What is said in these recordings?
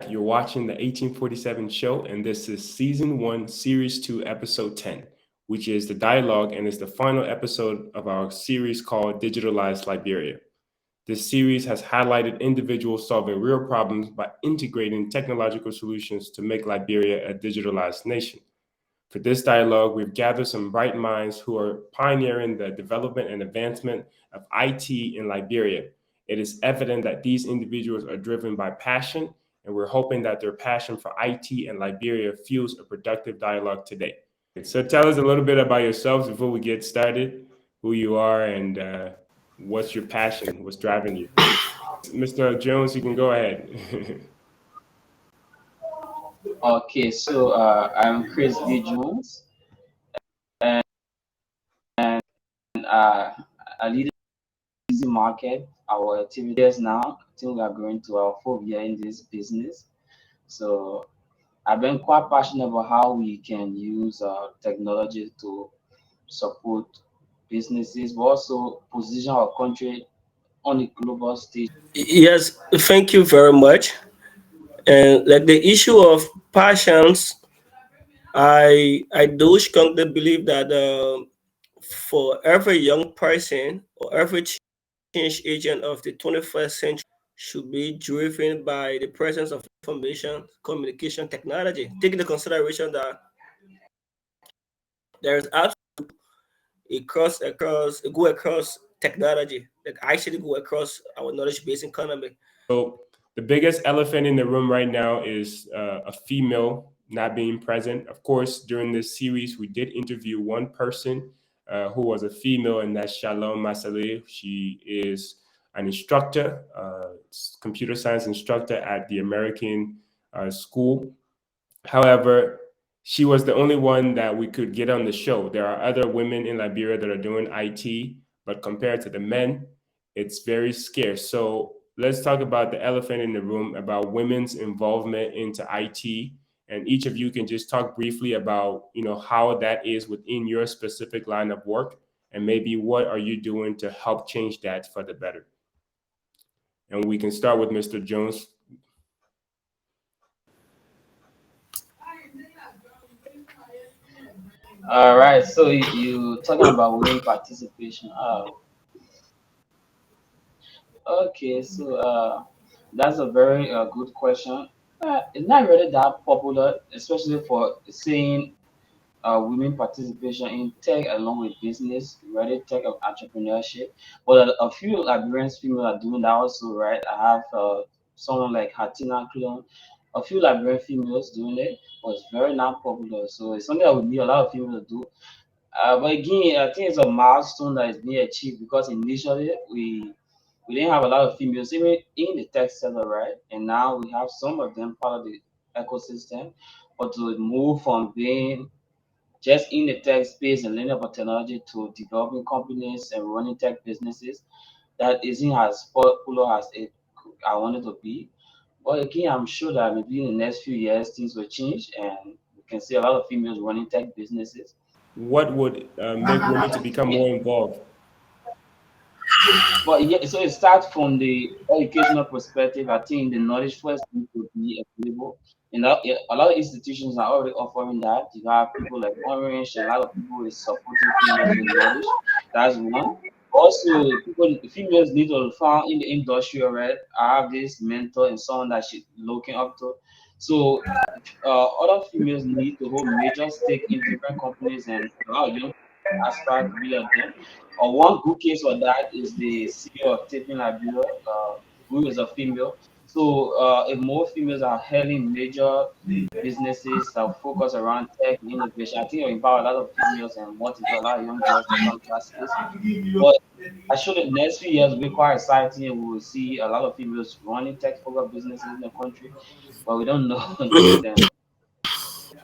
You're watching the 1847 show, and this is season 1, series 2, episode 10, which is the dialogue and is the final episode of our series called Digitalized Liberia. This series has highlighted individuals solving real problems by integrating technological solutions to make Liberia a digitalized nation. For this dialogue, we've gathered some bright minds who are pioneering the development and advancement of IT in Liberia. It is evident that these individuals are driven by passion, and we're hoping that their passion for IT and Liberia fuels a productive dialogue today. So tell us a little bit about yourselves before we get started, who you are, and what's your passion, what's driving you. Mr. Jones, you can go ahead. Okay, so I'm Chris B. Jones, and I lead the easy market. Our activities now, I think we are going to our 4th year in this business. So I've been quite passionate about how we can use technology to support businesses, but also position our country on the global stage. Yes, thank you very much. And like the issue of passions, I do strongly believe that for every young person or every change agent of the 21st century should be driven by the presence of information communication technology. Taking into consideration that there is across go across technology, like actually go across our knowledge based economy. So the biggest elephant in the room right now is a female not being present. Of course, during this series, we did interview one person who was a female, and that's Shalom Masale. She is an instructor, computer science instructor at the American school. However, she was the only one that we could get on the show. There are other women in Liberia that are doing IT, but compared to the men, it's very scarce. So let's talk about the elephant in the room about women's involvement into IT. And each of you can just talk briefly about, how that is within your specific line of work, and maybe what are you doing to help change that for the better. And we can start with Mr. Jones. All right, so you talking about women participation. Okay, so that's a very good question. It's not really that popular, especially for seeing women participation in tech along with business, really tech of entrepreneurship. But a few Liberians females are doing that also, right? I have someone like Hatina Clone, a few Liberian females doing it, but it's very not popular. So it's something that we need a lot of people to do. But again, I think it's a milestone that is being achieved because initially we didn't have a lot of females even in the tech sector, right? And now we have some of them part of the ecosystem. But to move from being just in the tech space and learning about technology to developing companies and running tech businesses, that isn't as popular as I wanted to be. But again, I'm sure that maybe in the next few years things will change and we can see a lot of females running tech businesses. What would make women to become more involved? But yeah, so it starts from the educational perspective. I think the knowledge first needs to be available. And a lot of institutions are already offering that. You have people like Orange, and a lot of people is supporting females with knowledge. That's one. Also, people females need to find in the industry, right? I have this mentor and someone that she's looking up to. So other females need to hold major stake in different companies and a lot of young aspire to be like them. One good case of that is the CEO of Taping Liberia, who is a female. So if more females are heading major businesses that focus around tech and innovation, I think it'll empower a lot of females and motivate a lot of young girls to come to that space. But I sure the next few years will be quite exciting and we will see a lot of females running tech focused businesses in the country, but we don't know until then.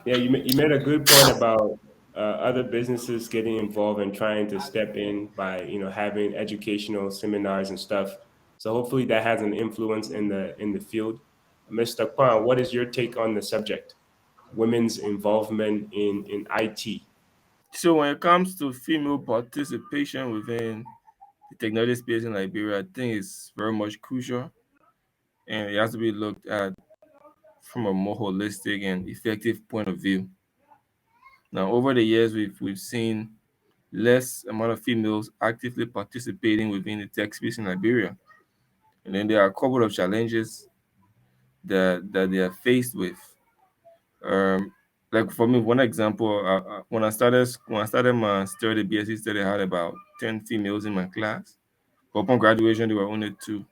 Yeah, you made a good point about other businesses getting involved and trying to step in by having educational seminars and stuff. So hopefully that has an influence in the field. Mr. Kwan, what is your take on the subject? Women's involvement in IT. So when it comes to female participation within the technology space in Liberia, I think it's very much crucial and it has to be looked at from a more holistic and effective point of view. Now, over the years, we've seen less amount of females actively participating within the tech space in Liberia, and then there are a couple of challenges that they are faced with. Um, like for me, one example, when I started my study BSc study, I had about 10 females in my class. But upon graduation, there were only two,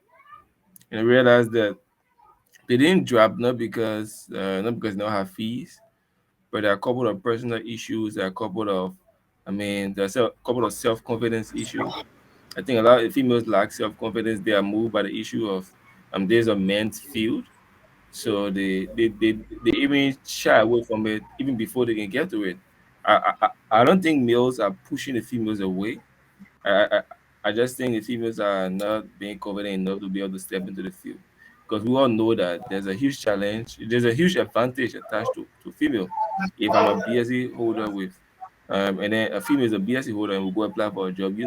and I realized that they didn't drop not because they don't have fees, but there are a couple of personal issues. There are a couple of, there's a couple of self confidence issues. I think a lot of females lack self confidence. They are moved by the issue of there's a men's field, so they even shy away from it even before they can get to it. I don't think males are pushing the females away. I, I I just think the females are not being confident enough to be able to step into the field, because we all know that there's a huge advantage attached to female. If I'm a BSc holder with, and then a female is a BSc holder and will go apply for a job,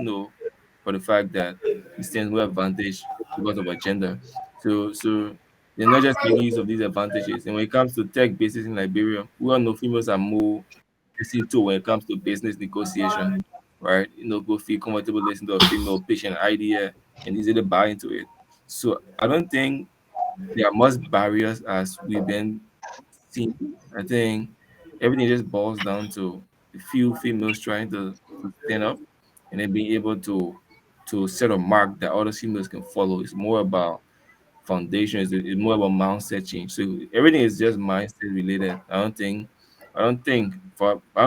for the fact that it stands more advantage because of a gender. So they're not just making use of these advantages. And when it comes to tech bases in Liberia, we all know females are more listened to when it comes to business negotiation, right? Go feel comfortable listening to a female pitch an idea and easily buy into it. So I don't think there are much barriers as we've been seeing. I think everything just boils down to a few females trying to stand up and then being able to set a mark that other females can follow. It's more about foundation. It's more about mindset change. So everything is just mindset related. I don't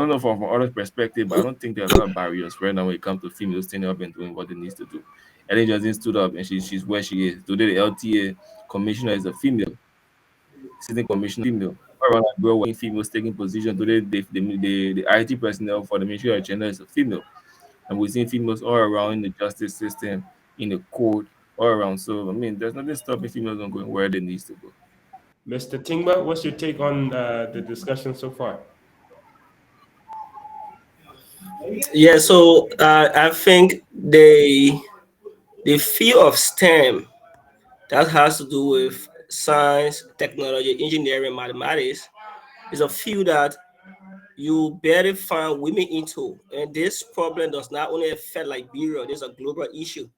know from other perspective, but I don't think there are a lot of barriers right now when it comes to females standing up and doing what they need to do. Ellen Johnson stood up and she's where she is. Today the LTA commissioner is a female, sitting commissioner female. All around the world, we're females taking position. Today the IT personnel for the Ministry of Gender is a female. And we're seeing females all around in the justice system, in the court, all around. So there's nothing stopping females from going where they need to go. Mr. Tingba, what's your take on the discussion so far? Yeah, so I think the field of STEM that has to do with science, technology, engineering, mathematics is a field that you barely find women into. And this problem does not only affect Liberia, there's a global issue.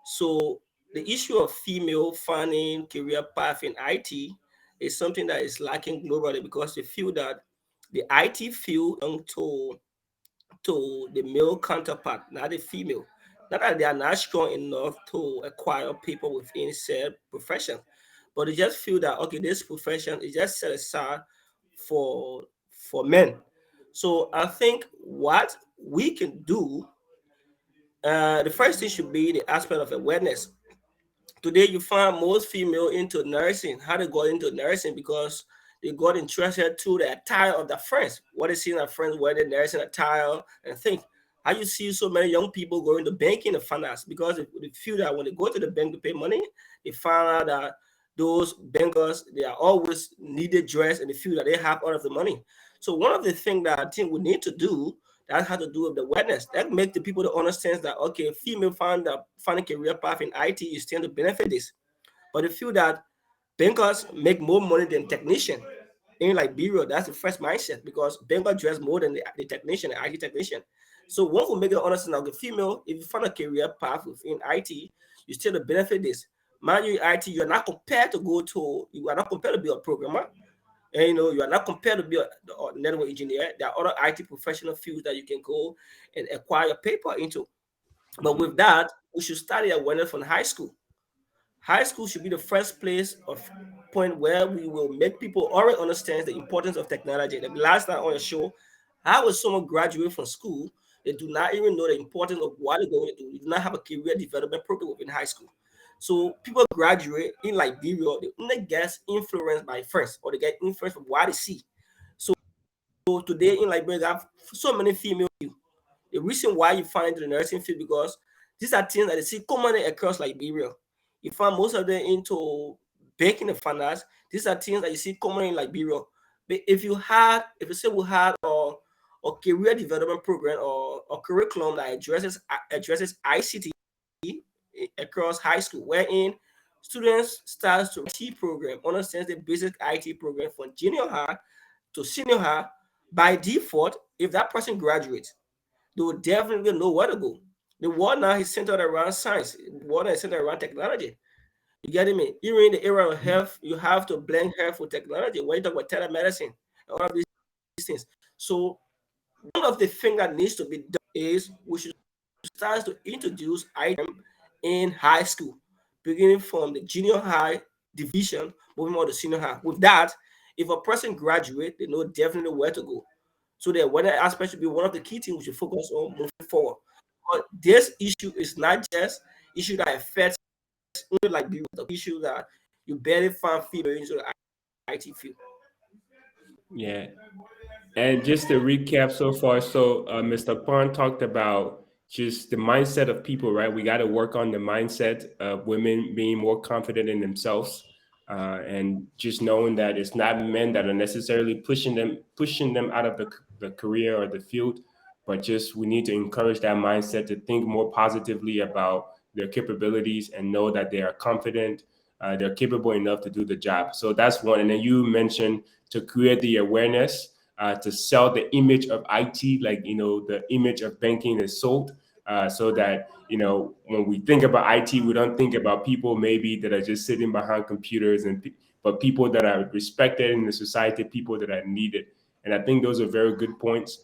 So the issue of female finding career path in IT is something that is lacking globally because they feel that the IT field to the male counterpart, not the female. Not that they are not strong enough to acquire people within said profession, but they just feel that okay, this profession is just set aside for men. So I think what we can do, the first thing should be the aspect of awareness. Today you find most female into nursing. How they got into nursing? Because they got interested to the attire of their friends. What they see their friends wearing nursing attire and think. How you see so many young people going to banking and finance because they feel that when they go to the bank to pay money, they find out that those bankers they are always needed dressed and they feel that they have all of the money. So one of the things that I think we need to do that has to do with the awareness. That make the people to understand that okay, female find a career path in IT is tend to benefit this. But they feel that bankers make more money than technician in Liberia. That's the first mindset because banker dress more than the technician, the IT technician. So once we make it understand that the female, if you find a career path within IT, you still to benefit this. Mind you, in IT, you are not compared to be a programmer. And you are not compared to be a network engineer. There are other IT professional fields that you can go and acquire paper into. But with that, we should start the awareness from high school. High school should be the first place of point where we will make people already understand the importance of technology. The last time on the show, how will someone graduate from school? They do not even know the importance of what they're going to do. They do not have a career development program within high school. So people graduate in Liberia, they only get influenced by friends or they get influenced from what they see. So today in Liberia, they have so many female. The reason why you find the nursing field because these are things that they see commonly across Liberia. You find most of them into banking and finance. These are things that you see commonly in Liberia. But if you say we had a career development program or a curriculum that addresses ICT across high school, wherein students starts to IT program, understands the basic IT program from junior high to senior high. By default, if that person graduates, they will definitely know where to go. The world now is centered around science. The world is centered around technology. You getting me? Even in the era of health, you have to blend health with technology. When you talk about telemedicine, all of these things. So one of the things that needs to be done is we should start to introduce item in high school, beginning from the junior high division, moving on to senior high. With that, if a person graduate, they know definitely where to go. So that weather aspect should be one of the key things we should focus on moving forward. But this issue is not just issue that affects only like the issue that you barely find female into the IT field. Yeah. And just to recap so far, so Mr. Kpan talked about just the mindset of people, right? We got to work on the mindset of women being more confident in themselves, and just knowing that it's not men that are necessarily pushing them out of the career or the field, but just we need to encourage that mindset to think more positively about their capabilities and know that they are confident, they're capable enough to do the job. So that's one. And then you mentioned to create the awareness, to sell the image of IT, like, the image of banking is sold, so that, when we think about IT, we don't think about people maybe that are just sitting behind computers, but people that are respected in the society, people that are needed. And I think those are very good points.